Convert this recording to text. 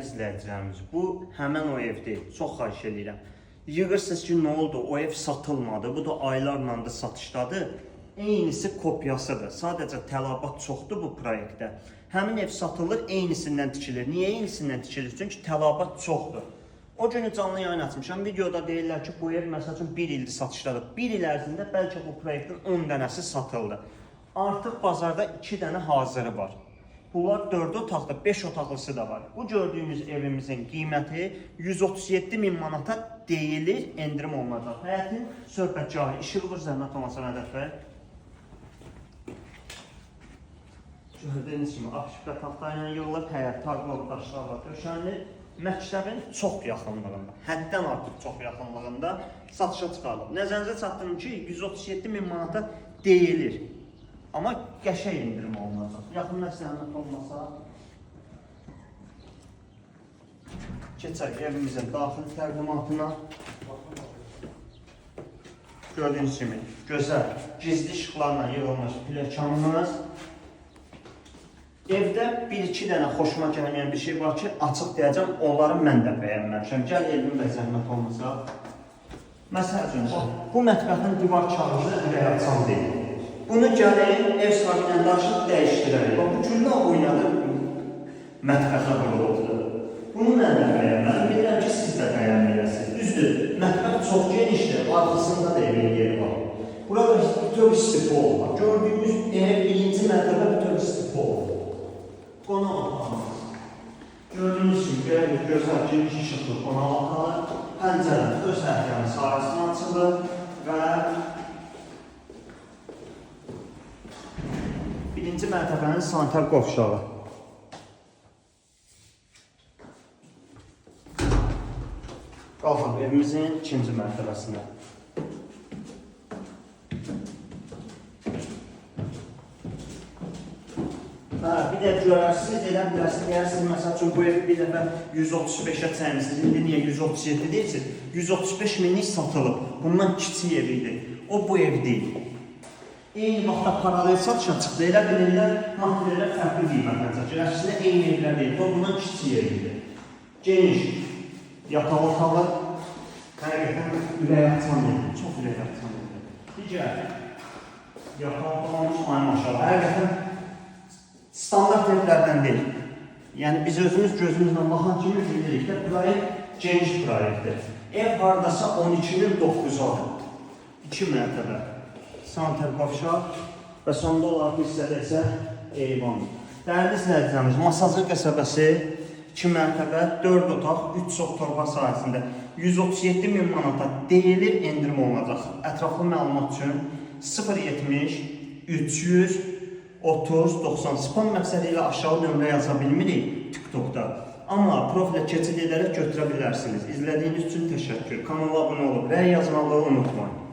izləyicilərimiz, bu həmən o ev deyil. Çox xahiş edirəm. Yığırsınız ki, nə oldu? O ev satılmadı. Bu da aylarla da satışdadır. Eynisi kopyasıdır. Sadəcə tələbat çoxdur bu proyektdə. Həmin ev satılır, eynisindən tikilir. Niyə eynisindən tikilir? Çünki tələbat çoxdur. O günü canlı yayın açmışam. Videoda deyirlər ki, bu ev məsəl üçün 1 ildir satışdadır. 1 il ərzində bəlkə bu proyektin 10 dənəsi satıldı. Artıq bazarda 2 dənə hazırı var. Bunlar 4 otaqlı, 5 otaqlısı da var. Bu gördüyümüz evimizin qiyməti 137 min manata deyilir, endirim olunacaq. Həyətin söhbətgahı, işığı vur zəhmət olmasa Mədət bəy. Gördüyünüz kimi akşiflə taxta ilə yığılıb, həyət, tarqlıq daşlarla döşənilir. Məktəbin çox yaxınlığında, həddən artıq çox yaxınlığında satışa çıxarılıb. Nəzərinizə çatdırım ki, 137 min manata deyilir. Amma qəşəng indirim olunacaq. Yaxından zəhmət olmasa keçək evimizin daxil təqdimatına. Gördüyünüz kimi gözəl, gizli işıqlarla yığılmış pilləkənimiz. Evdə bir-iki dənə xoşuma gəlməyən bir şey var ki, açıq deyəcəm, onları mən də bəyənməmişəm. Gəl evim və zəhmət olmasa. Məsəl üçün, bu mətbəxin divar kağızı ürəkaçan deyil. Bunu gəlin, ev sahibindən danışıb dəyişdirək. Bu güllə oynadır, mətbəxə vurulubdur. Bunu mən də bəyənməliyim. Bilirəm ki, siz də bəyənməyəsiniz. Düzdür, mətbəx çox genişdir, arxasında da evin yeri var. Burada bütöv istifo var. Gördüyümüz ev birinci mərtəbə bütöv istifo var. Qonaq otağımız. Gördüyünüz kimi gözəl geniş işıqlı qonaq otağı. Pəncərə öz əhkəmi sahəsindən açılır və birinci mərtəbənin sanitar qovşağı. Qalxaq evimizin ikinci mərtəbəsinə. Bir də görərsiniz, elə bilərsiniz, deyirsiniz, məsəl üçün bu ev bir dəfə 135-ə çəymişsiniz, indi niyə 137 deyirsiniz? 135 minlik satılıb, bundan kiçik ev idi, o bu ev deyil. Eyni vaxtda paralel satışa çıxdı, elə bilirlər, materiallər fərqli qiymətlə çəkir, əslində eyni evlər deyil, o bundan kiçik ev idi. Geniş, yataq otağı, həqiqətən ürəkaçan edir, çox ürəkaçan edir. Digər, yataq otağımız ayın aşağı, həqiqətən standart evlərdən deyil. Yəni biz özümüz gözümüzlə baxan kimi bilirik də, proyekt geniş proyektdir. Ev hardasa 12-nin 9-adır. 2 mərtəbə sanitar qovşaq və sonda olaraq hissədə isə eyvan. Dəyərli izləyicilərimiz, Masazır qəsəbəsi 2 mərtəbə, 4 otaq, 3 çox torba sahəsində 137 min manata deyilir, endirim olunacaq. Ətraflı məlumat üçün 070 300 30-90 spam məqsədi ilə aşağı nömrə yaza bilmirik TikTokda. Amma profilə keçid edərək götürə bilərsiniz. İzlədiyiniz üçün təşəkkür. Kanala abunə olub, rəy yazmağı unutmayın.